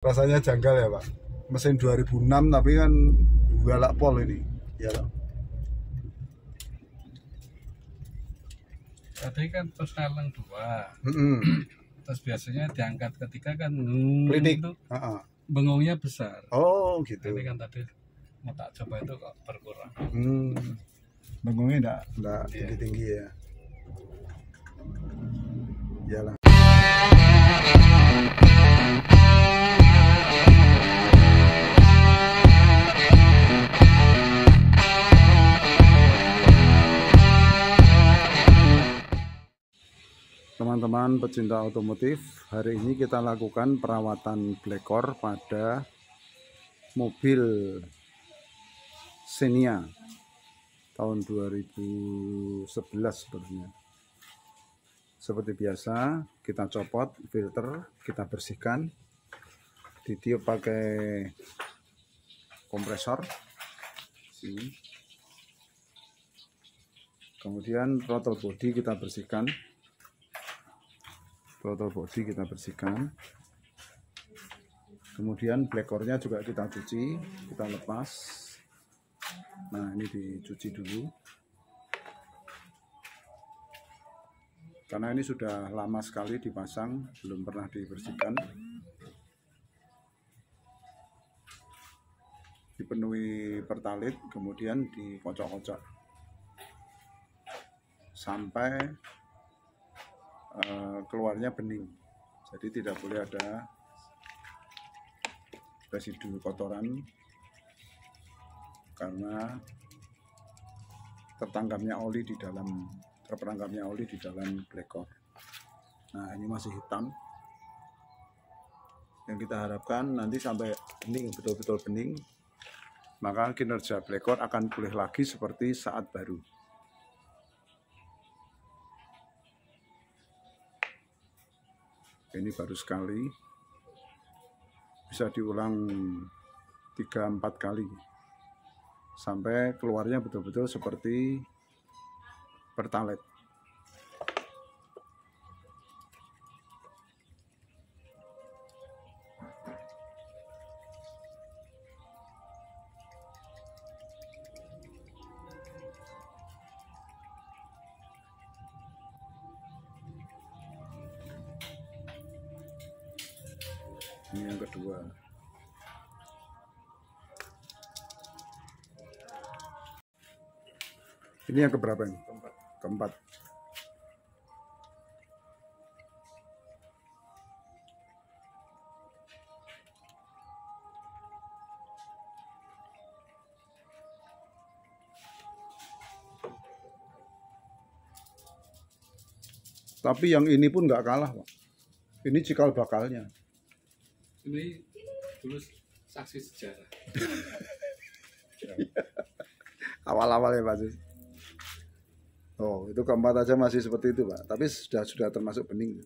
Rasanya janggal ya Pak. Mesin 2006 tapi kan galak pol ini. Ya loh. Tadi kan persneleng 2. Mm-mm. Terus biasanya diangkat ketika kan Klinik. itu Uh-uh. bengongnya besar. Oh gitu. Ini kan tadi mau tak coba itu kok berkurang. Bengongnya enggak tinggi-tinggi ya. Iyalah. Teman-teman pecinta otomotif, hari ini kita lakukan perawatan blekor pada mobil Xenia tahun 2011 sebenarnya. Seperti biasa, kita copot filter, kita bersihkan, ditiup pakai kompresor sini. Kemudian throttle body kita bersihkan. Kemudian blekornya juga kita cuci, kita lepas. Nah, ini dicuci dulu karena ini sudah lama sekali dipasang, belum pernah dibersihkan. Dipenuhi pertalit, kemudian dikocok-kocok sampai keluarnya bening. Jadi tidak boleh ada residu kotoran karena terperangkapnya oli di dalam blekor. Nah, ini masih hitam. Yang kita harapkan nanti sampai bening, betul-betul bening, maka kinerja blekor akan pulih lagi seperti saat baru. Ini baru sekali, bisa diulang 3-4 kali sampai keluarnya betul-betul seperti pertalite. Ini yang kedua. Ini yang keberapa ini? Keempat. Tapi yang ini pun nggak kalah, Pak. Ini cikal bakalnya. Ini dulu saksi sejarah. Awal-awal ya Pak Sis. Oh, itu keempat aja masih seperti itu Pak. Tapi sudah termasuk bening.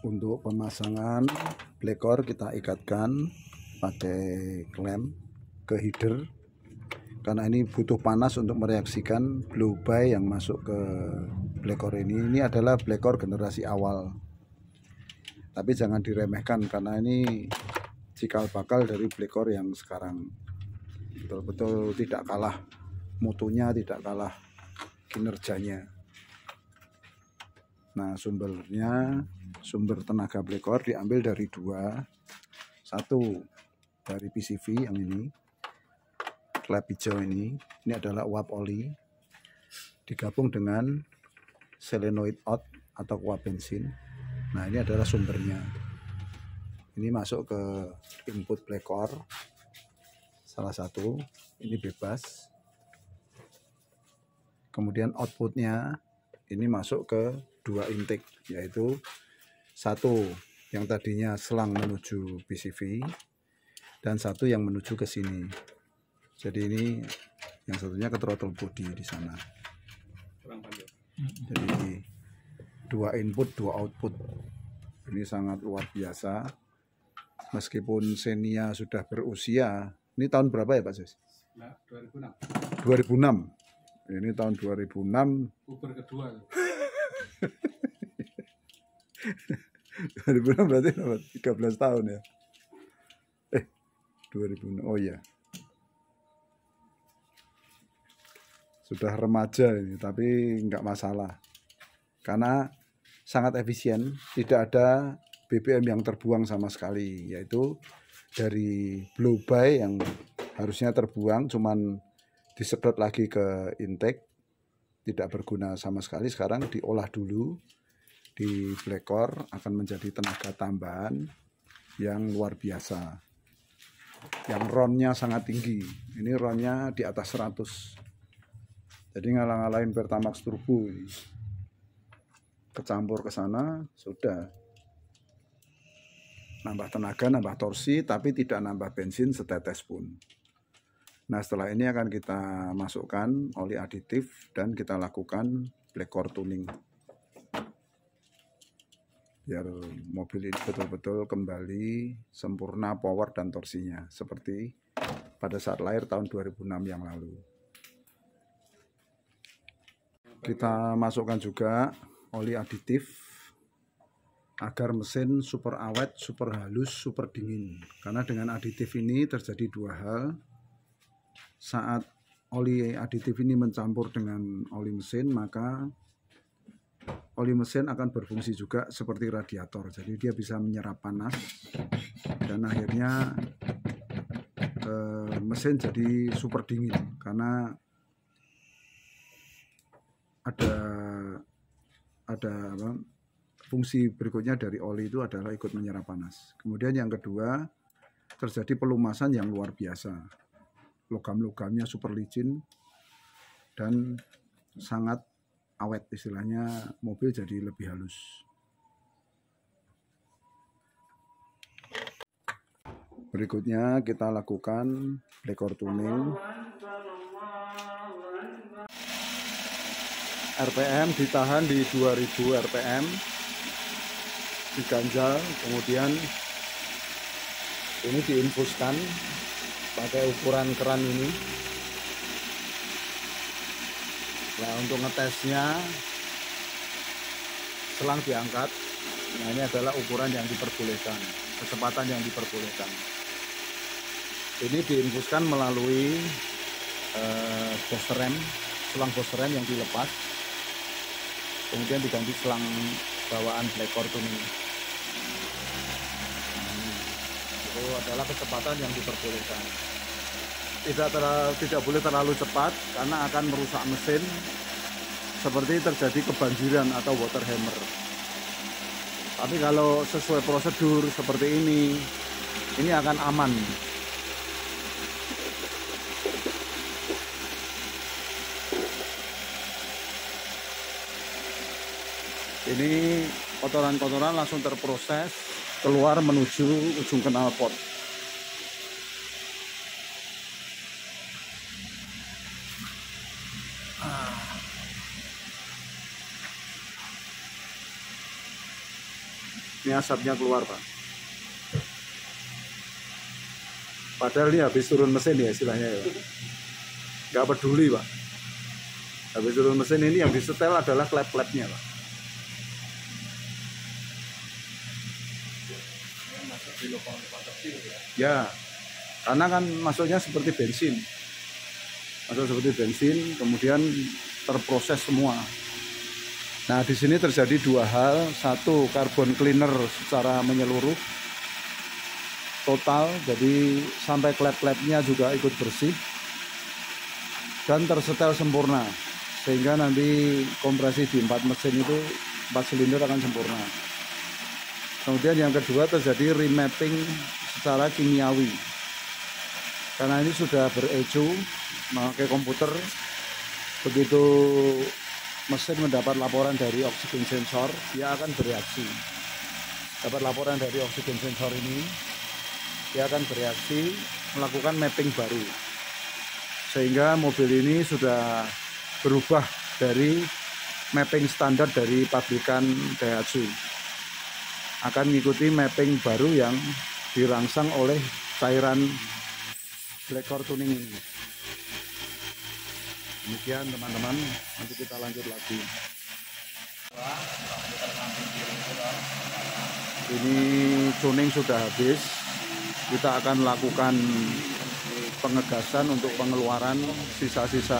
Untuk pemasangan blekor kita ikatkan pakai klem ke header. Karena ini butuh panas untuk mereaksikan blow by yang masuk ke blekor ini. Ini adalah blekor generasi awal. Tapi jangan diremehkan karena ini cikal bakal dari blekor yang sekarang. Betul-betul tidak kalah mutunya, tidak kalah kinerjanya. Nah, sumber tenaga blekor diambil dari dua. Satu dari PCV yang ini, klep hijau ini adalah uap oli digabung dengan solenoid out atau uap bensin. Nah, ini adalah sumbernya. Ini masuk ke input blekor salah satu, ini bebas. Kemudian outputnya ini masuk ke dua intake, yaitu satu yang tadinya selang menuju PCV dan satu yang menuju ke sini. Jadi ini yang satunya ke throttle body di sana. Jadi dua input, dua output. Ini sangat luar biasa. Meskipun Xenia sudah berusia, ini tahun berapa ya Pak Sis? 2006. 2006. Ini tahun 2006. Uber kedua. 2006 berarti 13 tahun ya. 2006. Oh iya. Sudah remaja ini, tapi nggak masalah. Karena sangat efisien, tidak ada BBM yang terbuang sama sekali, yaitu dari blow by yang harusnya terbuang cuman disedot lagi ke intake, tidak berguna sama sekali. Sekarang diolah dulu di blekor, akan menjadi tenaga tambahan yang luar biasa, yang RON-nya sangat tinggi. Ini RON-nya di atas 100, jadi ngalah-ngalahin Pertamax Turbo ini. Kecampur ke sana, sudah nambah tenaga, nambah torsi, tapi tidak nambah bensin setetes pun. Nah, setelah ini akan kita masukkan oli aditif dan kita lakukan blekor tuning, biar mobil ini betul-betul kembali sempurna power dan torsinya seperti pada saat lahir tahun 2006 yang lalu. Kita masukkan juga oli aditif agar mesin super awet, super halus, super dingin. Karena dengan aditif ini terjadi dua hal. Saat oli aditif ini mencampur dengan oli mesin, maka oli mesin akan berfungsi juga seperti radiator. Jadi dia bisa menyerap panas dan akhirnya mesin jadi super dingin, karena ada fungsi berikutnya dari oli itu adalah ikut menyerap panas. Kemudian yang kedua, terjadi pelumasan yang luar biasa. Logam-logamnya super licin dan sangat awet, istilahnya mobil jadi lebih halus. Berikutnya kita lakukan blekor tuning. RPM ditahan di 2000 RPM, diganjal, kemudian ini diinfuskan pakai ukuran keran ini. Nah, untuk ngetesnya selang diangkat. Nah, ini adalah ukuran yang diperbolehkan, kecepatan yang diperbolehkan. Ini diinfuskan melalui booster rem, selang booster rem yang dilepas, kemudian diganti selang bawaan blekor tuning. Itu adalah kecepatan yang diperbolehkan. Tidak boleh terlalu cepat karena akan merusak mesin, seperti terjadi kebanjiran atau water hammer. Tapi kalau sesuai prosedur seperti ini akan aman. Ini kotoran-kotoran langsung terproses keluar menuju ujung knalpot. Ini asapnya keluar, Pak. Padahal ini habis turun mesin ya istilahnya ya. Nggak peduli, Pak. Habis turun mesin ini yang disetel adalah klep-klepnya, Pak. Ya, karena kan masuknya seperti bensin. Masuk seperti bensin, kemudian terproses semua. Nah, di sini terjadi dua hal. Satu, carbon cleaner secara menyeluruh total, jadi sampai klep-klepnya juga ikut bersih dan tersetel sempurna, sehingga nanti kompresi di 4 mesin itu 4 silinder akan sempurna. Kemudian yang kedua, terjadi remapping secara kimiawi, karena ini sudah berecu memakai komputer. Begitu mesin mendapat laporan dari oksigen sensor, dia akan bereaksi. Dapat laporan dari oksigen sensor ini, dia akan bereaksi melakukan mapping baru, sehingga mobil ini sudah berubah dari mapping standar dari pabrikan Daihatsu, akan mengikuti mapping baru yang dirangsang oleh cairan blekor tuning ini. Demikian teman-teman, nanti kita lanjut lagi. Ini tuning sudah habis. Kita akan lakukan pengegasan untuk pengeluaran sisa-sisa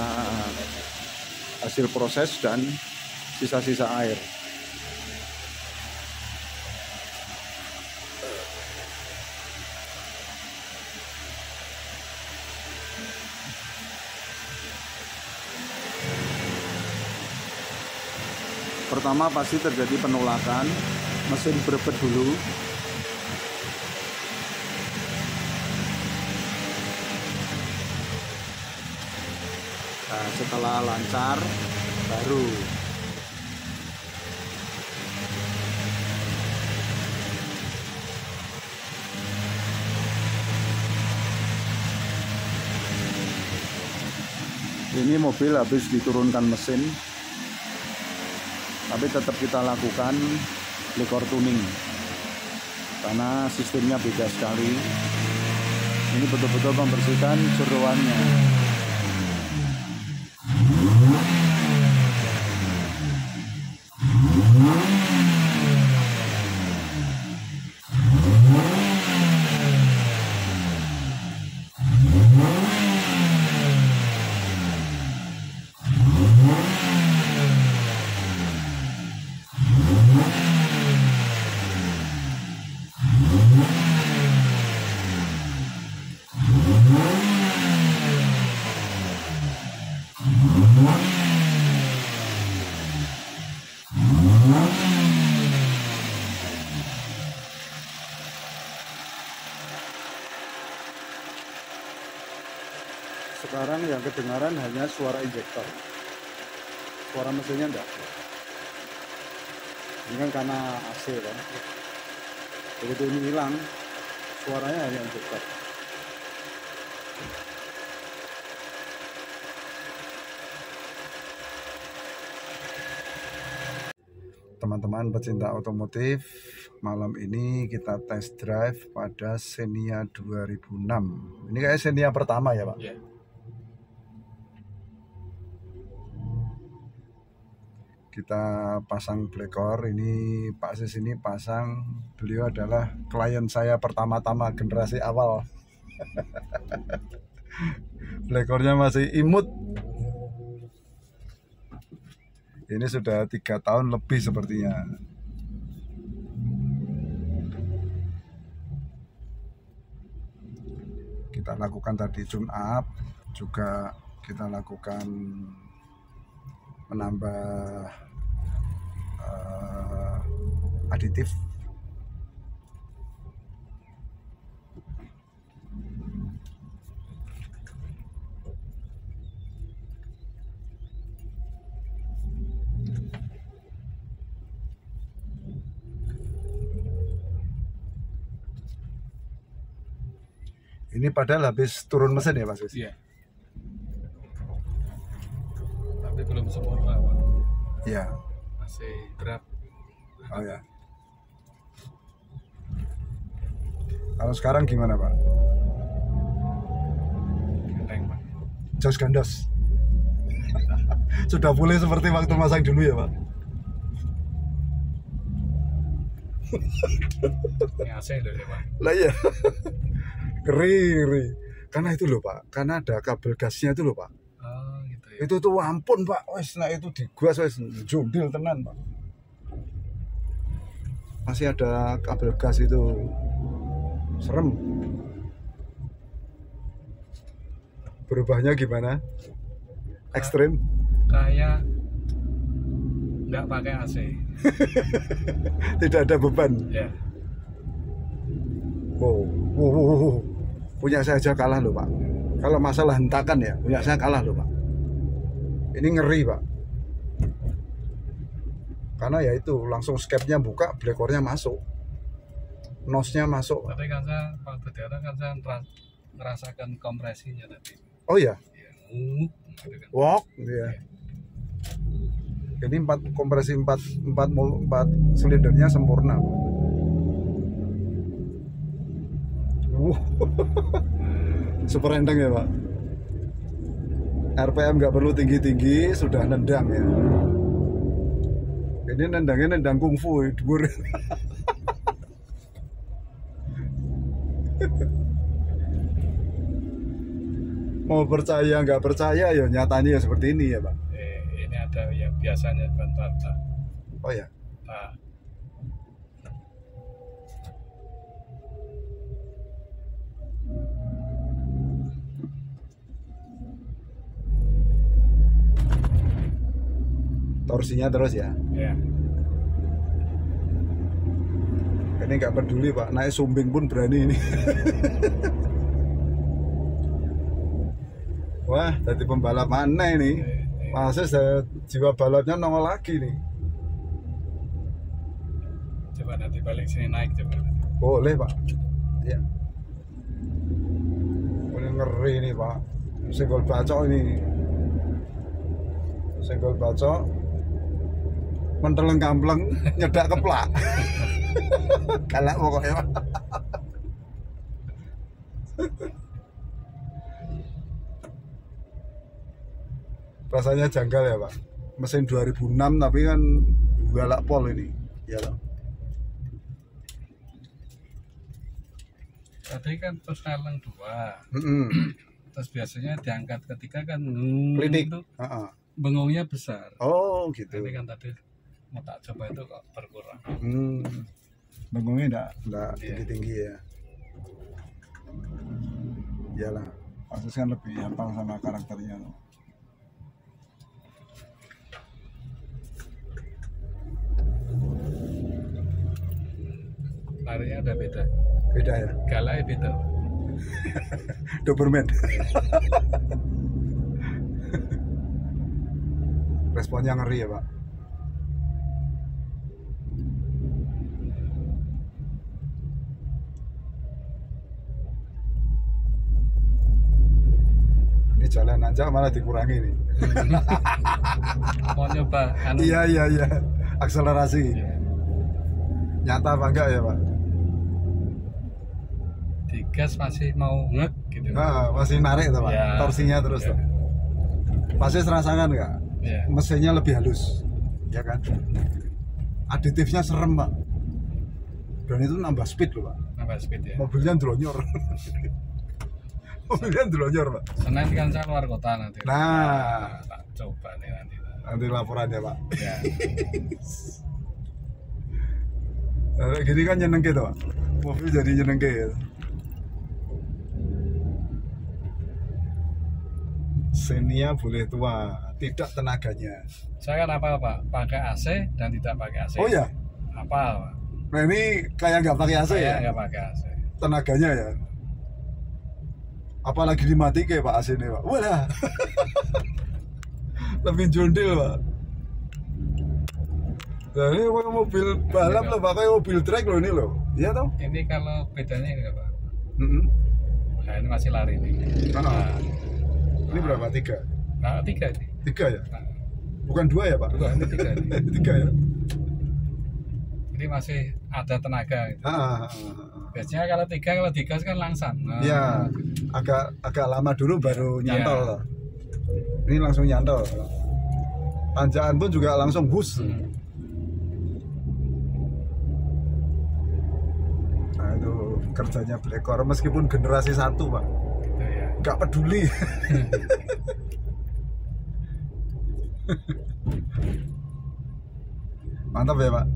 hasil proses dan sisa-sisa air. Pertama pasti terjadi penolakan, mesin berebet dulu. Nah, setelah lancar baru ini mobil habis diturunkan mesin, tapi tetap kita lakukan Blacor tuning karena sistemnya beda sekali. Ini betul-betul membersihkan jeroannya. Sekarang yang kedengaran hanya suara injektor, suara mesinnya enggak. Ini kan karena AC kan. Begitu ini hilang, suaranya hanya injektor. Teman-teman pecinta otomotif, malam ini kita test drive pada Xenia 2006. Ini kayak Xenia pertama ya, Pak? Iya. Kita pasang Blacor. Ini Pak Sis ini pasang, beliau adalah klien saya pertama-tama generasi awal. Blacornya masih imut. Ini sudah 3 tahun lebih sepertinya. Kita lakukan tadi tune up, juga kita lakukan menambah aditif. Ini padahal habis turun mesin ya, Pak Sis? Iya. Tapi belum sempurna, Pak. Iya. Masih berat. Oh ya. Kalau sekarang gimana, Pak? Genteng, Pak. Jos gandos. Sudah boleh seperti waktu masang dulu ya, Pak? Ini AC loh ya, Pak. Lah iya. Ngeri. Karena itu loh, Pak. Karena ada kabel gasnya itu loh, Pak. Oh, gitu ya. Itu tuh ampun, Pak. Wes, nah itu digas wes jundil tenan, Pak. Masih ada kabel gas itu. Serem. Berubahnya gimana? Ekstrim? Kayak nggak pakai AC. Tidak ada beban. Ya. Wow. Punya saya aja kalah loh, Pak. Kalau masalah hentakan ya, punya saya kalah loh, Pak. Ini ngeri, Pak. Karena ya itu langsung skepnya buka, Blacornya masuk, nosnya masuk. Tapi kan saya waktu di atas kan saya ngerasakan kompresinya tadi. Oh iya, Ya, gitu kan. walk, ya. Ini kompresi 4 silindernya sempurna. Super enteng ya, Pak. RPM nggak perlu tinggi-tinggi, sudah nendang ya. Ini nendangnya nendang kungfu, dhuwur. Mau percaya nggak percaya ya nyatanya ya seperti ini ya Pak. Ini ada yang biasanya bentar. Oh ya. Nah, Torsinya terus ya. ya. Ini nggak peduli Pak, naik sumbing pun berani ini. Wah, jadi pembalap mana ini? Masih jiwa balapnya nongol lagi nih. Coba nanti balik sini naik coba. Boleh Pak. Ya. Ini ngeri nih Pak. Senggol bacok ini. Senggol bacok. Menteleng kampleng, nyedak keplak. Galak pokoknya Pak. Rasanya janggal ya Pak. Mesin 2006 tapi kan galak pol ini. Ya loh. Tadi kan terus neleng 2. Terus biasanya diangkat ketika kan Klinik. itu bengongnya besar. Oh gitu. Jadi kan tadi mau tak coba itu kok berkurang. Bengongnya enggak tinggi-tinggi ya. Iyalah, Asus kan lebih hafal sama karakternya. Larinya ada beda. Beda ya. Galaknya beda. Doberman. Responnya ngeri ya Pak. Ini jalan aja malah dikurangi nih. Mau nyoba anu. Iya. Akselerasi. Iya. Nyata apa enggak ya Pak? Digas masih mau ngek gitu. Nah, masih narik tuh Pak. Ya. Torsinya terus Ya. tuh. Masih terasakan nggak? Ya. Mesinnya lebih halus, ya kan? Aditifnya serem Pak. Dan itu nambah speed loh Pak. Nambah speed ya. Mobilnya ndronyor. Mobilnya ndronyor Pak. Senin kan saya keluar kota nanti. Nah. Tak coba nih nanti. Nanti laporannya Pak. Ya. Nah, gini kan nyenengke tuh Pak. Mobil jadi nyenengke ya. Xenia boleh tua, tidak tenaganya. Saya kan apa Pak? Pakai AC dan tidak pakai AC. Oh ya? Apa Pak? Nah ini kayak nggak pakai AC Saya ya? nggak pakai AC. Tenaganya ya? Apalagi dimatikan Pak AC ini Pak. Walah. Lebih jondil Pak. Nah ini mobil balap loh Pak, kayak mobil track loh ini loh. Iya toh? Ini kalau bedanya ini Pak. Mm-hmm. Nah ini masih lari nih. Nah, Ini berapa? 3? nah 3 ini. 3 ya? Nah, Bukan 2 ya Pak? Bukan, ini 3 ini. 3 ya? Ini masih ada tenaga. Gitu. Ah. Biasanya kalau 3 kalau digas kan langsam. Nah, Ya, agak lama dulu baru nyantol Ya. loh. Ini langsung nyantol. Tanjakan pun juga langsung bus. Nah itu kerjanya Blackcore meskipun generasi 1 Pak. Gitu ya. Nggak peduli. Mantap ya Pak.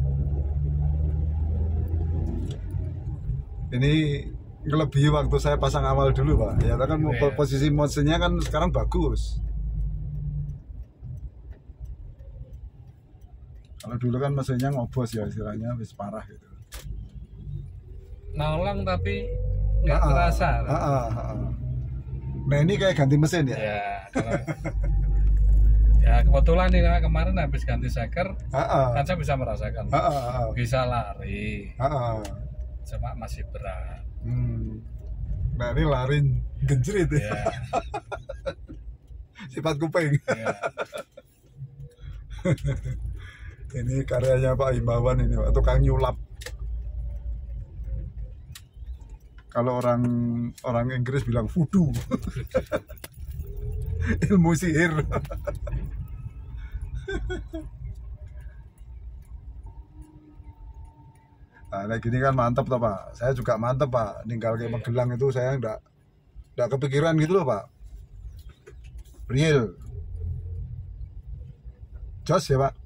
Ini ngelebihi waktu saya pasang awal dulu Pak. Ya kan Iya. posisi motionnya kan sekarang bagus. Kalau dulu kan mesinnya ngobos ya istilahnya, wis parah gitu. Nolong tapi nggak terasa. Nah ini kayak ganti mesin ya? Ya, kalau, ya kebetulan nih kemarin habis ganti seker, kan saya bisa merasakan, bisa lari, cuma masih berat. Nah ini lari genjrit ya. Ya, Sifat kuping. ya. Ini karyanya Pak Himawan ini Pak, tukang nyulap. Kalau orang Inggris bilang voodoo. Ilmu sihir. Nah, gini kan mantep toh Pak. Saya juga mantep Pak. Ninggal ke Magelang itu saya enggak kepikiran gitu loh Pak. Real. Jos ya Pak.